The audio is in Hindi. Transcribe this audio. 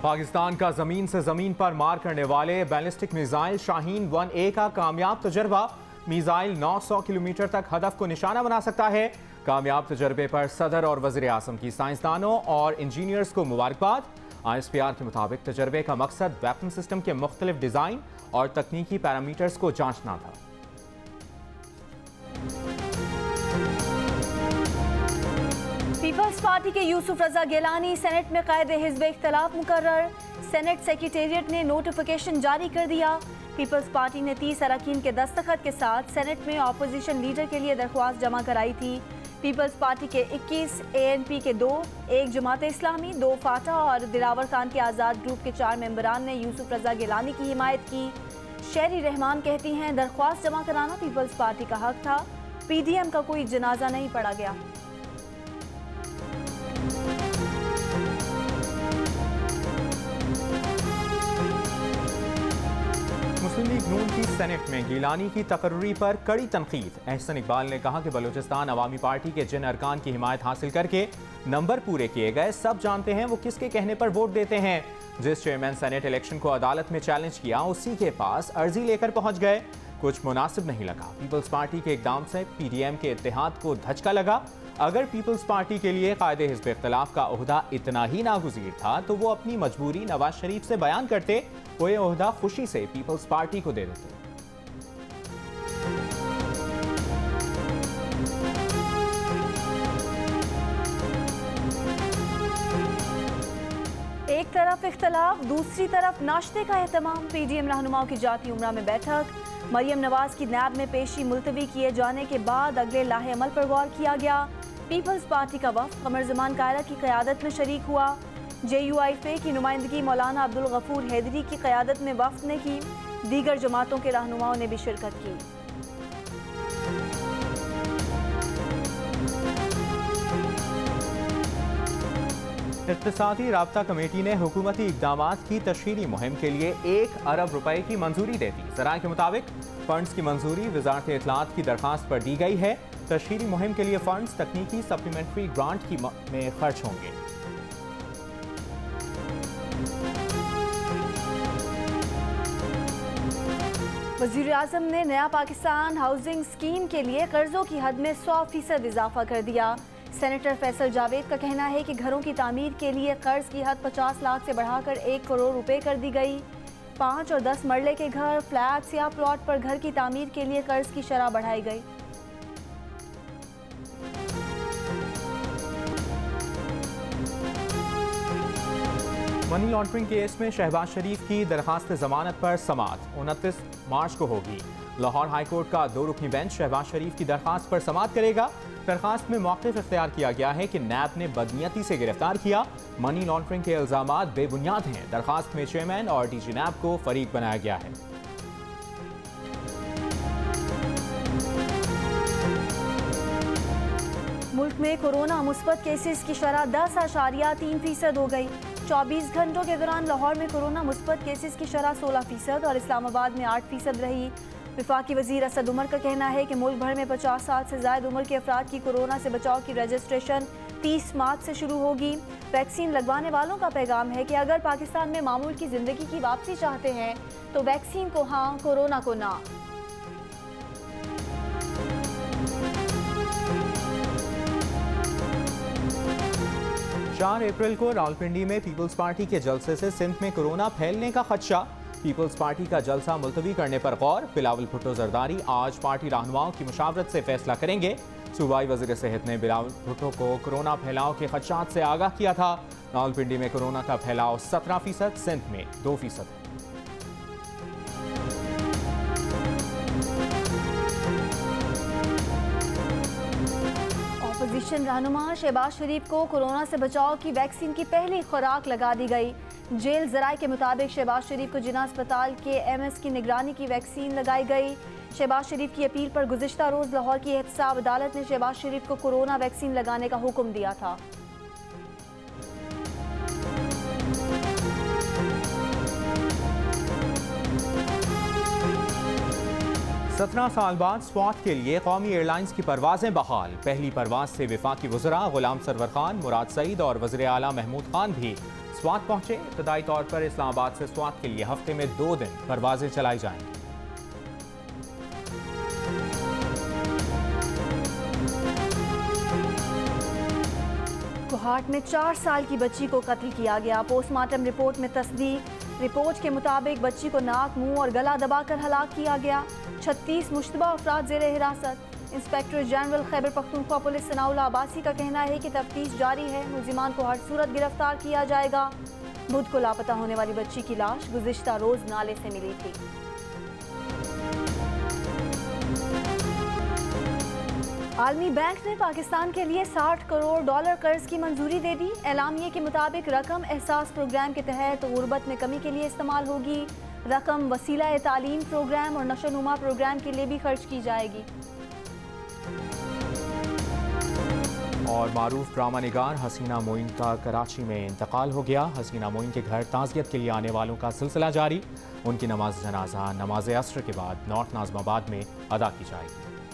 पाकिस्तान का जमीन से जमीन पर मार करने वाले बैलिस्टिक मिसाइल शाहीन 1A का कामयाब तजर्बा। मिसाइल 900 किलोमीटर तक हदफ को निशाना बना सकता है। कामयाब तजर्बे पर सदर और वज़ीर आज़म की साइंसदानों और इंजीनियर्स को मुबारकबाद। ISPR के मुताबिक तजर्बे का मकसद वेपन सिस्टम के मुख्तलिफ डिज़ाइन और तकनीकी पैरामीटर्स को जांचना था। पीपल्स पार्टी के यूसुफ रजा गिलानी सेनेट में कायदे हिज़्ब इख्तिलाफ मुकर्रर। सेनेट सेक्रेटेरिएट ने नोटिफिकेशन जारी कर दिया। पीपल्स पार्टी ने 30 अरकान के दस्तखत के साथ सेनेट में अपोजिशन लीडर के लिए दरख्वास्त जमा कराई थी। पीपल्स पार्टी के 21, ANP के 2, 1 जमात इस्लामी, 2 फाटा और दिलावर खान के आज़ाद ग्रुप के 4 मेंबरान ने यूसुफ रजा गिलानी की हिमायत की। शहरी रहमान कहती हैं दरख्वास्त जमा कराना पीपल्स पार्टी का हक था। PDM का कोई जनाजा नहीं पड़ा गया। मुस्लिम लीग नून की सेनेट में गिलानी की तकर्री पर कड़ी तनकीद। एहसन इकबाल ने कहा कि बलूचिस्तान अवामी पार्टी के जिन अरकान की हिमायत हासिल करके नंबर पूरे किए गए, सब जानते हैं वो किसके कहने पर वोट देते हैं। जिस चेयरमैन सेनेट इलेक्शन को अदालत में चैलेंज किया, उसी के पास अर्जी लेकर पहुंच गए। कुछ मुनासिब नहीं लगा। पीपल्स पार्टी के इकदाम से PDM के इत्तेहाद को धचका लगा। अगर पीपल्स पार्टी के लिए कायदे हिज़्ब इख्तिलाफ का ओहदा इतना ही नागुज़ीर था तो वो अपनी मजबूरी नवाज शरीफ से बयान करते, वो ये ओहदा खुशी से पीपल्स पार्टी को दे देते। एक तरफ इख्तिलाफ, दूसरी तरफ नाश्ते का एहतमाम। PDM रहनुमाओं की जाती उमरा में बैठक। मरियम नवाज की नैब में पेशी मुलतवी किए जाने के बाद अगले लाहे अमल पर गौर किया गया। पीपल्स पार्टी का वफ़द कमर ज़मान कायरा की क़यादत में शरीक हुआ। JUIF की नुमाइंदगी मौलाना अब्दुल गफूर हैदरी की क़यादत में वफ़द ने की। दीगर जमातों के रहनुमाओं ने भी शिरकत की। इक़्तिसादी राब्ता कमेटी ने हुकूमती इक़दामात की तशहीरी मुहिम के लिए 1 अरब रुपए की मंजूरी दे दी। ज़राए के मुताबिक फंड्स की मंजूरी वज़ारत इत्तलात की दरख्वास्त पर दी गई है। तशहीरी मुहिम के लिए फंड्स तकनीकी सप्लीमेंट्री ग्रांट की में खर्च होंगे। वज़ीर आज़म ने नया पाकिस्तान हाउसिंग स्कीम के लिए कर्जों की हद में 100% इजाफा कर दिया। सेनेटर फैसल जावेद का कहना है कि घरों की तामीर के लिए कर्ज की हद 50 लाख से बढ़ाकर 1 करोड़ रुपए कर दी गई। 5 और 10 मरले के घर, फ्लैट्स या प्लॉट पर घर की तामीर के लिए कर्ज की शरह बढ़ाई गई। मनी लॉन्ड्रिंग केस में शहबाज शरीफ की दरखास्त जमानत पर समाअत 29 मार्च को होगी। लाहौर हाईकोर्ट का 2 रुकनी बेंच शहबाज शरीफ की दरखास्त पर समाअत करेगा। दरखास्त में मौक़िफ़ इख्तियार किया गया है कि नैब ने बदनीयती से गिरफ्तार किया। मनी लॉन्ड्रिंग के इल्ज़ामात बेबुनियाद हैं। दरखास्त में चेयरमैन और DG नैब को फरीक बनाया गया है। मुल्क में कोरोना मुस्बत केसेस की शरह 10.3% हो गई। 24 घंटों के दौरान लाहौर में कोरोना मुस्बत केसेस की शरह 16% और इस्लामाबाद में 8% रही। वफाकी वज़ीर असद उमर का कहना है कि मुल्क भर में 50 साल से ज़ायद उम्र के अफराद की कोरोना से बचाव की रजिस्ट्रेशन 30 मार्च से शुरू होगी। वैक्सीन लगवाने वालों का पैगाम है कि अगर पाकिस्तान में मामूल की ज़िंदगी की वापसी चाहते हैं तो वैक्सीन को हाँ, कोरोना को ना। 4 अप्रैल को रावलपिंडी में पीपल्स पार्टी के जलसे से सिंध में कोरोना फैलने का खदशा। पीपल्स पार्टी का जलसा मुलतवी करने पर गौर। बिलावल भुट्टो जरदारी आज पार्टी रहनुमाओं की मुशावरत से फैसला करेंगे। सूबाई वज़ीर सेहत ने बिलावल भुट्टो को कोरोना फैलाव के खदशात से आगाह किया था। रावलपिंडी में कोरोना का फैलाव 17%, सिंध में 2% है। अपोजिशन रहनुमा शहबाज शरीफ को कोरोना से बचाव की वैक्सीन की पहली खुराक लगा दी गई। जेल ज़राए के मुताबिक शहबाज शरीफ को जिना अस्पताल के MS की निगरानी की वैक्सीन लगाई गई। शहबाज शरीफ की अपील पर गुज़िश्ता रोज़ लाहौर की एहतसाब अदालत ने शहबाज शरीफ को कोरोना वैक्सीन लगाने का हुक्म दिया था। 17 साल बाद स्वात के लिए कौमी एयरलाइंस की परवाजें बहाल। पहली परवाज से वफाकी वज़रा गुलाम सरवर खान, मुराद सईद और वज़ीर आला महमूद खान भी स्वात पहुंचे। इब्तदाई तौर पर इस्लामाबाद से स्वात के लिए हफ्ते में 2 दिन परवाजें चलाई जाएंगी। कोहाट में 4 साल की बच्ची को कत्ल किया गया। पोस्टमार्टम रिपोर्ट में तस्दीक। रिपोर्ट के मुताबिक बच्ची को नाक, मुंह और गला दबाकर हलाक किया गया। 36 मुश्तबा अफराद जेर हिरासत। Inspector general Khyber Pakhtunkhwa police Sanaullah Abbasi का कहना है कि तफ्तीश जारी है। मुलजिमान को हर सूरत गिरफ्तार किया जाएगा। बुध को लापता होने वाली बच्ची की लाश गुज़िश्ता रोज नाले से मिली थी। आलमी बैंक ने पाकिस्तान के लिए $60 करोड़ कर्ज की मंजूरी दे दी। एलामिये के मुताबिक रकम एहसास प्रोग्राम के तहत गुर्बत में कमी के लिए इस्तेमाल होगी। रकम वसीला तालीम प्रोग्राम और नशोनुमा प्रोग्राम के लिए भी खर्च की जाएगी। और मारूफ ड्रामा निगार हसीना मोइन का कराची में इंतकाल हो गया। हसीना मोइन के घर ताज़ियत के लिए आने वालों का सिलसिला जारी। उनकी नमाज जनाजा नमाज असर के बाद नॉर्थ नाज़िमाबाद में अदा की जाएगी।